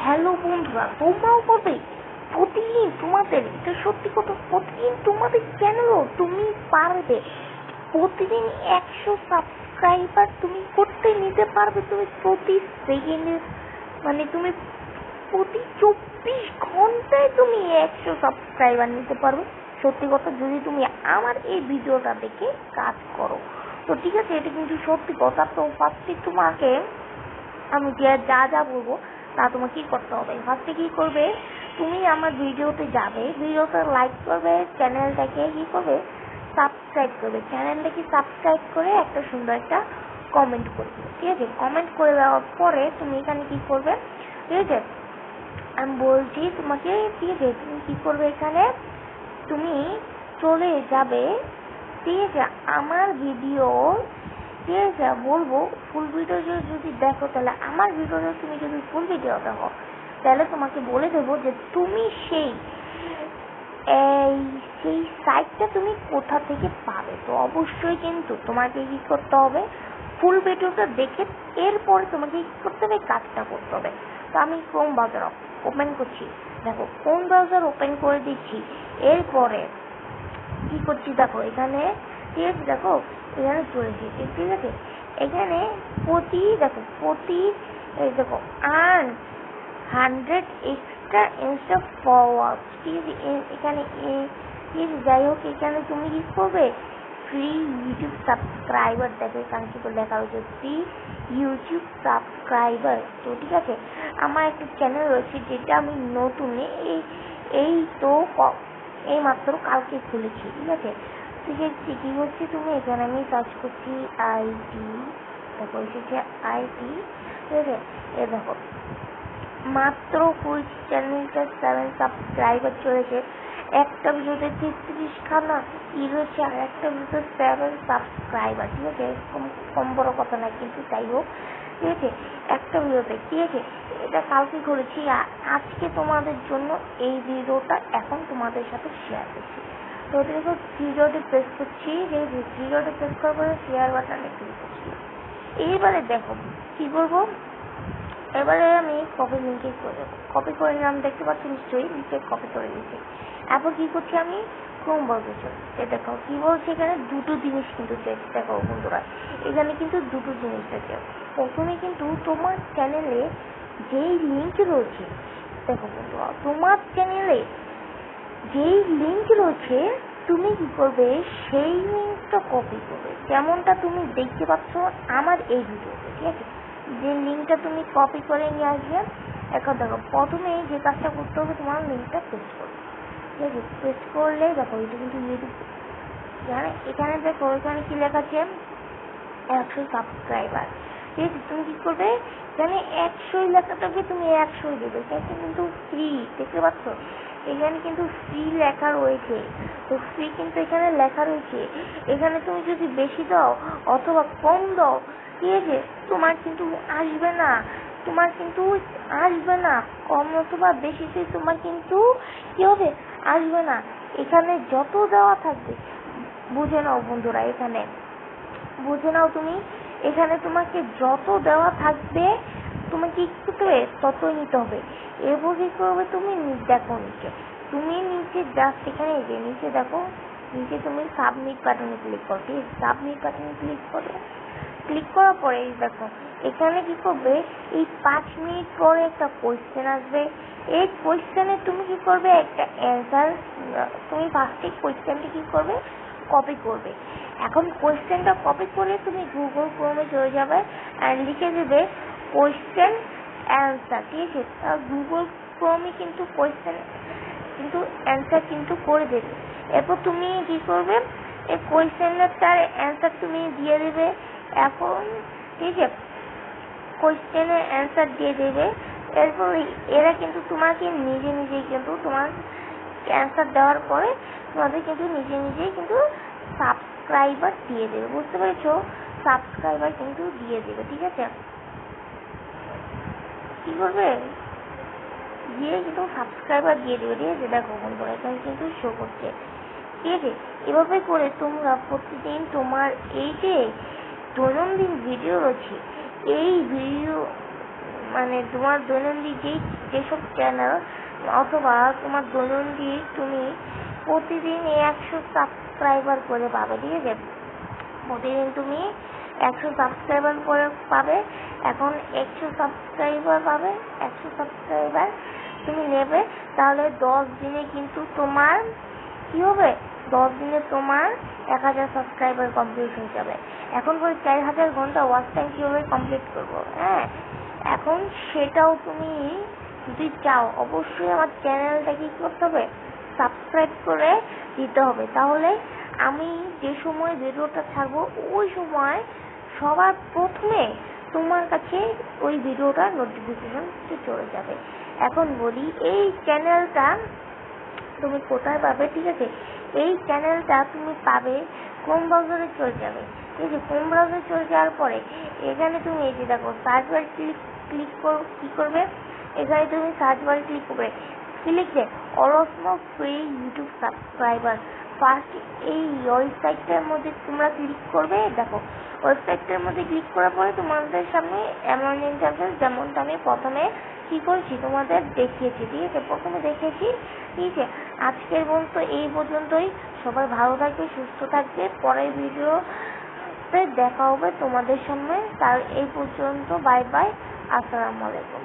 Hello বন্ধুরা, তোমরাও করবে প্রতিদিন। তোমাদের এটা সত্যি কথা, প্রতিদিন তোমাদের চ্যানেলও তুমি পারবে প্রতিদিন 100 সাবস্ক্রাইবার তুমি করতে নিতে পারবে। তুমি প্রতি সেকেন্ডে তুমি প্রতি 24 ঘন্টায় তুমি 100 সাবস্ক্রাইবার নিতে পারবে। সত্যি কথা, যদি তুমি আমার এই ভিডিওটা দেখে কাজ করো তো ঠিক আছে। এটা কিন্তু সত্যি কথা। তো ফার্স্টে তোমাকে আমি যা যা বলবো তা তোমাকে কি করতে হবে। ফার্স্টে কি করবে, তুমি আমার ভিডিওতে যাবে, ভিডিওতে লাইক করবে, চ্যানেলটাকে কি করবে, সাবস্ক্রাইব করবে। চ্যানেলটাকে সাবস্ক্রাইব করে একটা সুন্দর একটা কমেন্ট করবে, ঠিক আছে। কমেন্ট করে দেওয়ার পরে তুমি এখানে কি করবে, ঠিক আছে, আমি বলছি তোমাকে, ঠিক আছে। তুমি কি করবে, এখানে তুমি চলে যাবে, ঠিক আছে, আমার ভিডিও, ঠিক আছে, বলবো ফুল ভিডিও যদি দেখো, তাহলে আমার ভিডিওটা তুমি যদি ফুল ভিডিও দেখো, তাহলে তোমাকে বলে দেবো যে তুমি সেই সাইটটা তুমি কোথা থেকে পাবে। তো অবশ্যই কিন্তু তোমাকে কি করতে হবে, ফুল ভিডিওটা দেখে এরপরে তোমাকে কি করতে হবে, কাজটা করতে হবে। তো আমি ক্রোম ব্রাউজার ওপেন করছি, দেখো ক্রোম ব্রাউজার ওপেন করে দিচ্ছি। এরপরে কি করছি দেখো, এখানে ঠিক আছে, দেখো এখানে চলে এসেছি, ঠিক আছে। এখানে দেখো আর্ন 100 এক্সট্রা ইনস্টা ফরওয়ার্ড, ঠিক আছে। এখানে যাই হোক, এখানে তুমি কি করবে, ফ্রি ইউটিউব সাবস্ক্রাইবার, দেখো এখানে কি লেখা রয়েছে, ফ্রি ইউটিউব সাবস্ক্রাইবার। তো ঠিক আছে, আমার একটা চ্যানেল রয়েছে যেটা আমি নতুন এই মাত্র কালকে খুলেছি, ঠিক আছে। ঠিক আছে, কি করছি তুমি, এখানে আমি সার্চ করছি আইটি, দেখো এসেছে আইটি, ঠিক আছে। এ দেখো মাত্র খুলছি, চ্যানেলটা 7 সাবস্ক্রাইবার চলেছে। একটা ভিডিওতে 33 খানা রয়েছে, আর একটা ভিডিওতে 7 সাবস্ক্রাইবার, ঠিক আছে। কম বড় কথা না, কিন্তু যাই হোক, ঠিক আছে, একটা ভিডিওতে, ঠিক আছে। এটা কালকে করেছি, আজকে তোমাদের জন্য এই ভিডিওটা এখন তোমাদের সাথে শেয়ার করছি। তো দেখো ভিডিওটি প্রেস করছি, ভিডিওটি প্রেস করার পরে শেয়ার বাটনে ক্লিক করছি। এইবারে দেখো কি করবো, এবারে আমি কপি লিঙ্কে করে দেবো। কপি করে নিলাম, দেখতে পাচ্ছি নিশ্চয়ই নিচে কপি করে দিয়েছি। এরপর কি করছি, আমি ক্রোম ব্রাউজার, দেখো কি বলছে, এখানে দুটো জিনিস কিন্তু দেখো বন্ধুরা, এখানে কিন্তু দুটো জিনিস আছে। প্রথমে কিন্তু তোমার চ্যানেলে যেই লিঙ্ক রয়েছে, দেখো বন্ধুরা, তোমার চ্যানেলে যেই লিঙ্ক রয়েছে তুমি কি করবে, সেই লিঙ্কটা কপি করবে, যেমনটা তুমি দেখতে পাচ্ছ আমার এই ভিডিওতে, ঠিক আছে। যে লিঙ্কটা তুমি কপি করে নিয়ে আসবে। এখন দেখো প্রথমে যে কাজটা করতে হবে, তোমার লিঙ্কটা পেস্ট করবে, ঠিক আছে। পেস্ট করলে দেখো এটা কিন্তু ইউটিউব, এখানে দেখো এখানে কি লেখা আছে, 100 সাবস্ক্রাইবার, ঠিক আছে। তুমি কি করবে, এখানে 100 লেখা থাকবে, তুমি 100 দেবে, এটা কিন্তু ফ্রি, দেখতে পাচ্ছ এখানে কিন্তু ফ্রি লেখা রয়েছে। তো ফ্রি কিন্তু এখানে লেখা রয়েছে, এখানে তুমি যদি বেশি দাও অথবা কম দাও, ঠিক আছে, তোমার কিন্তু আসবে না, কম অথবা বেশিতে তোমার কিন্তু কি হবে, আসবে না। এখানে যত দেওয়া থাকবে, বুঝে নাও বন্ধুরা, এখানে বুঝে নাও তুমি, এখানে তোমাকে যত দেওয়া থাকবে তোমাকে কি করতে হবে, ততই নিতে হবে। এরপর কি করবে, তুমি দেখো নিচে, তুমি নিচে জাস্ট এখানে নিচে দেখো, নিচে তুমি সাবমিট বাটনে ক্লিক করো, ঠিক আছে। সাবমিট বাটনে ক্লিক করার পরে দেখো এখানে কি করবে, এই 5 মিনিট পরে একটা কোয়েশ্চেন আসবে। এই কোয়েশ্চেনে তুমি কি করবে, একটা অ্যান্সার, তুমি ফার্স্টে কোয়েশ্চেনটা কি করবে, কপি করবে। এখন কোয়েশ্চেনটা কপি করে তুমি গুগল ক্রোমে চলে যাবে আর লিখে দেবে কোয়েশ্চেন অ্যান্সার, ঠিক আছে। গুগল ক্রোমে কিন্তু কোয়েশ্চেন কিন্তু অ্যান্সার কিন্তু করে দেবে। এরপর তুমি কি করবে, এই কোয়েশ্চেনটার অ্যান্সার তুমি দিয়ে দেবে। এখন ঠিক আছে, কোয়েশ্চেনের অ্যান্সার দিয়ে দেবে। এরপর এরা কিন্তু তোমাকে নিজেই কিন্তু তোমার অ্যান্সার দেওয়ার পরে তোমাদের কিন্তু নিজেই কিন্তু সাবস্ক্রাইবার দিয়ে দেবে, বুঝতে পেরেছো, সাবস্ক্রাইবার কিন্তু দিয়ে দেবে, ঠিক আছে। কি করবে, দিয়ে কিন্তু সাবস্ক্রাইবার দিয়ে দেবে, ঠিক আছে। দেখো বন্ধুরা এখানে কিন্তু শো করছে, ঠিক আছে। এভাবে করে তোমরা প্রতিদিন তোমার এই যে দৈনন্দিন ভিডিও রয়েছে, এই ভিডিও তোমার দৈনন্দিন যেই যেসব চ্যানেল অথবা তোমার দৈনন্দিন তুমি প্রতিদিন 100 সাবস্ক্রাইবার করে পাবে, ঠিক আছে? প্রতিদিন তুমি 100 সাবস্ক্রাইবার করে পাবে। এখন 100 সাবস্ক্রাইবার পাবে, 100 সাবস্ক্রাইবার তুমি নেবে, তাহলে 10 দিনে কিন্তু তোমার কি হবে? 10 দিনে তোমার 1000 সাবস্ক্রাইবার কমপ্লিট হয়ে যাবে। এখন বলি 4000 ঘন্টা ওয়াচ টাইম কিভাবে কমপ্লিট করবো? হ্যাঁ, এখন সেটাও তুমি যদি চাও অবশ্যই আমার চ্যানেলটা কি করতে হবে? সাবস্ক্রাইব করে দিতে হবে। তাহলে আমি যে সময় ভিডিওটা ছাড়বো ওই সময় সবার প্রথমে তোমার কাছে ওই ভিডিওটার নোটিফিকেশন চলে যাবে। এখন বলি এই চ্যানেলটা তুমি কোথায় পাবে? ঠিক আছে, এই চ্যানেলটা তুমি পাবে ক্রোম ব্রাউজারে চলে যাবে। ঠিক আছে, ক্রোম ব্রাউজারে চলে যাওয়ার পরে এখানে তুমি এই যে দেখো সার্চ বার ক্লিক কি করবে? এখানে তুমি সার্চ বার ক্লিক করবে, কি লিখবে? অলসনো ফ্রি ইউটিউব সাবস্ক্রাইবার ফার্স্ট। এই ওয়েবসাইটটার মধ্যে তোমরা ক্লিক করবে। দেখো ওয়েবসাইটটার মধ্যে ক্লিক করার পরে তোমাদের সামনে এমন ইন্টারফেস যেমনটা আমি প্রথমে কি করেছি তোমাদের দেখিয়েছি। ঠিক আছে, প্রথমে দেখিয়েছি। ঠিক আছে, আজকের পর্যন্ত এই পর্যন্তই। সবাই ভালো থাকবে, সুস্থ থাকবে। পরের ভিডিওতে দেখা হবে তোমাদের সামনে। তার এই পর্যন্ত বাই বাই, আসসালামু আলাইকুম।